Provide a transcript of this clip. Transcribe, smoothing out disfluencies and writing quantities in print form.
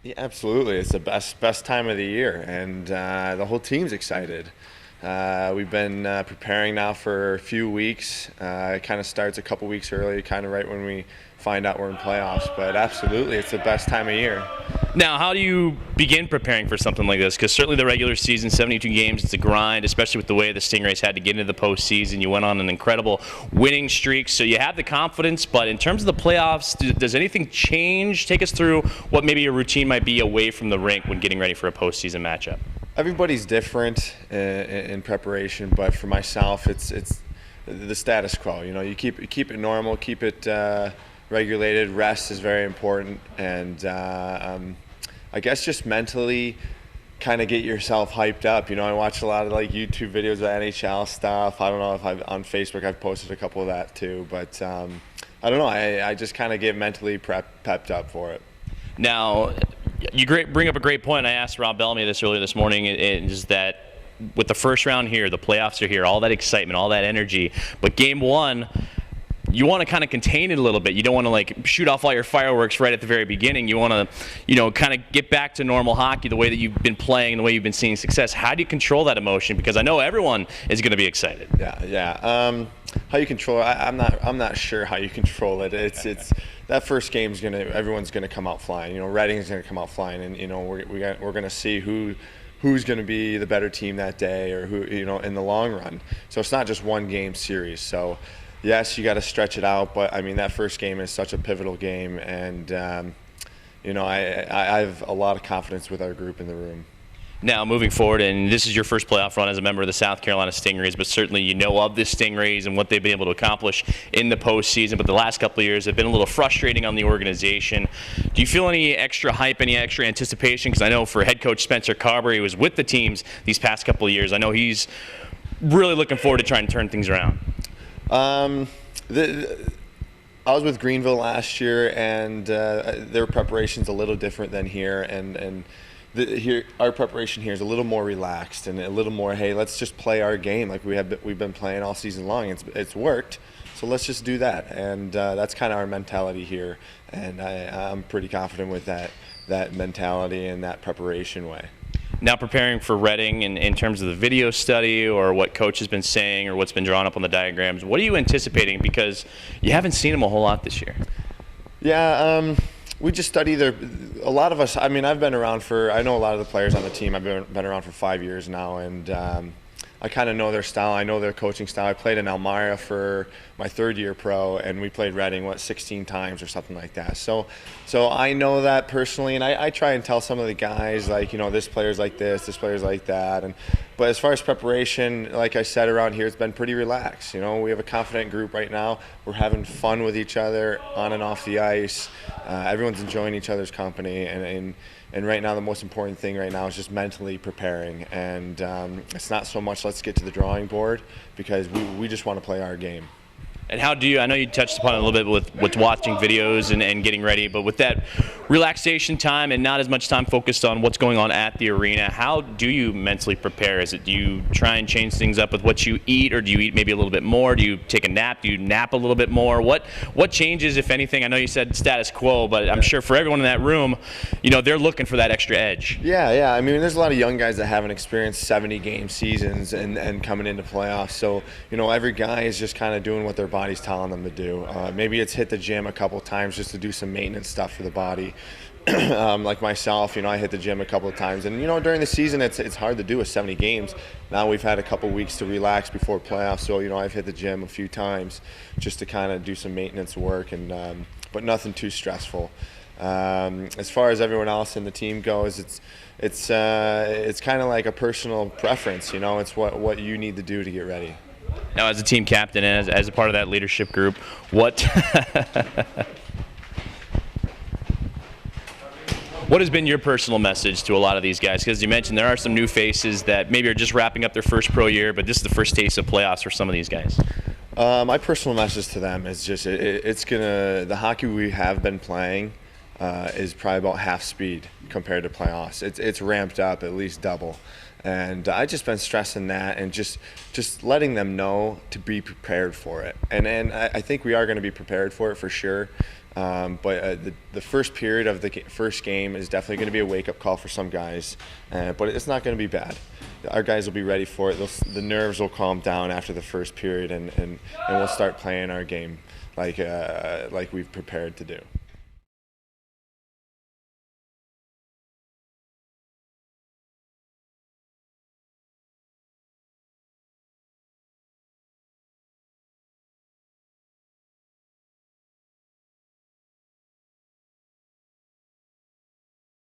Yeah, absolutely. It's the best time of the year, and the whole team's excited. We've been preparing now for a few weeks. It kind of starts a couple weeks early, kind of right when we find out we're in playoffs. But absolutely, it's the best time of year. Now, how do you begin preparing for something like this? Because certainly the regular season, 72 games, it's a grind, especially with the way the Stingrays had to get into the postseason. You went on an incredible winning streak, so you have the confidence. But in terms of the playoffs, does anything change? Take us through what maybe your routine might be away from the rink when getting ready for a postseason matchup. Everybody's different in preparation, but for myself, it's the status quo. You know, you keep it normal, keep it regulated. Rest is very important, and I guess just mentally kind of get yourself hyped up. You know, I watch a lot of like YouTube videos of NHL stuff. I don't know if on Facebook I've posted a couple of that too, but I don't know. I just kind of get mentally pepped up for it. Now, you bring up a great point. I asked Rob Bellamy this earlier this morning, is that with the first round here, the playoffs are here, all that excitement, all that energy, but game one, you want to kind of contain it a little bit. You don't want to like shoot off all your fireworks right at the very beginning. You want to, kind of get back to normal hockey, the way that you've been playing, the way you've been seeing success. How do you control that emotion? Because I know everyone is going to be excited. Yeah. How you control it? I'm not sure how you control it. It's that first game's everyone's gonna come out flying. You know, Reading's gonna come out flying, and we're gonna see who's going to be the better team that day, or who, in the long run. So it's not just one game series. So yes, you got to stretch it out, but I mean, that first game is such a pivotal game, and I have a lot of confidence with our group in the room. Now, moving forward, and this is your first playoff run as a member of the South Carolina Stingrays, but certainly you know of the Stingrays and what they've been able to accomplish in the postseason. But the last couple of years have been a little frustrating on the organization. Do you feel any extra hype, any extra anticipation? Because I know for head coach Spencer Carberry, who was with the teams these past couple of years, I know he's really looking forward to trying to turn things around. I was with Greenville last year, and their preparation's a little different than here, and our preparation here is a little more relaxed and a little more, hey, let's just play our game like we've been playing all season long. It's worked, so let's just do that, and that's kind of our mentality here, and I'm pretty confident with that mentality and that preparation way. Now, preparing for Reading in terms of the video study or what coach has been saying or what's been drawn up on the diagrams, what are you anticipating? Because you haven't seen them a whole lot this year. Yeah, we just study a lot of us. I mean, I've been around I know a lot of the players on the team. I've been around for 5 years now, and I kind of know their style. I know their coaching style. I played in Elmira for my third year pro, and we played Reading 16 times or something like that. So I know that personally, and I try and tell some of the guys, like, this player's like this player's like that. But as far as preparation, like I said, around here, it's been pretty relaxed. We have a confident group right now. We're having fun with each other on and off the ice. Everyone's enjoying each other's company, and right now the most important thing right now is just mentally preparing. And it's not so much let's get to the drawing board, because we just want to play our game. And how do you, I know you touched upon it a little bit with watching videos and getting ready, but with that relaxation time and not as much time focused on what's going on at the arena, how do you mentally prepare? Do you try and change things up with what you eat, or do you eat maybe a little bit more? Do you take a nap? Do you nap a little bit more? What changes, if anything? I know you said status quo, but I'm sure for everyone in that room, they're looking for that extra edge. Yeah. I mean, there's a lot of young guys that haven't experienced 70-game seasons and coming into playoffs. So, every guy is just kind of doing what their body's telling them to do. Maybe it's hit the gym a couple times just to do some maintenance stuff for the body. Like myself, I hit the gym a couple of times, and during the season it's hard to do with 70 games. Now we've had a couple weeks to relax before playoffs, so I've hit the gym a few times just to kind of do some maintenance work, and but nothing too stressful. As far as everyone else in the team goes, it's kind of like a personal preference. It's what you need to do to get ready. Now, as a team captain and as a part of that leadership group, what has been your personal message to a lot of these guys? Because you mentioned there are some new faces that maybe are just wrapping up their first pro year, but this is the first taste of playoffs for some of these guys. My personal message to them is just the hockey we have been playing is probably about half speed compared to playoffs. It's ramped up at least double. And I've just been stressing that and just letting them know to be prepared for it. And I think we are going to be prepared for it for sure. But the first period of the first game is definitely going to be a wake-up call for some guys, but it's not going to be bad. Our guys will be ready for it. The nerves will calm down after the first period, and we'll start playing our game like we've prepared to do.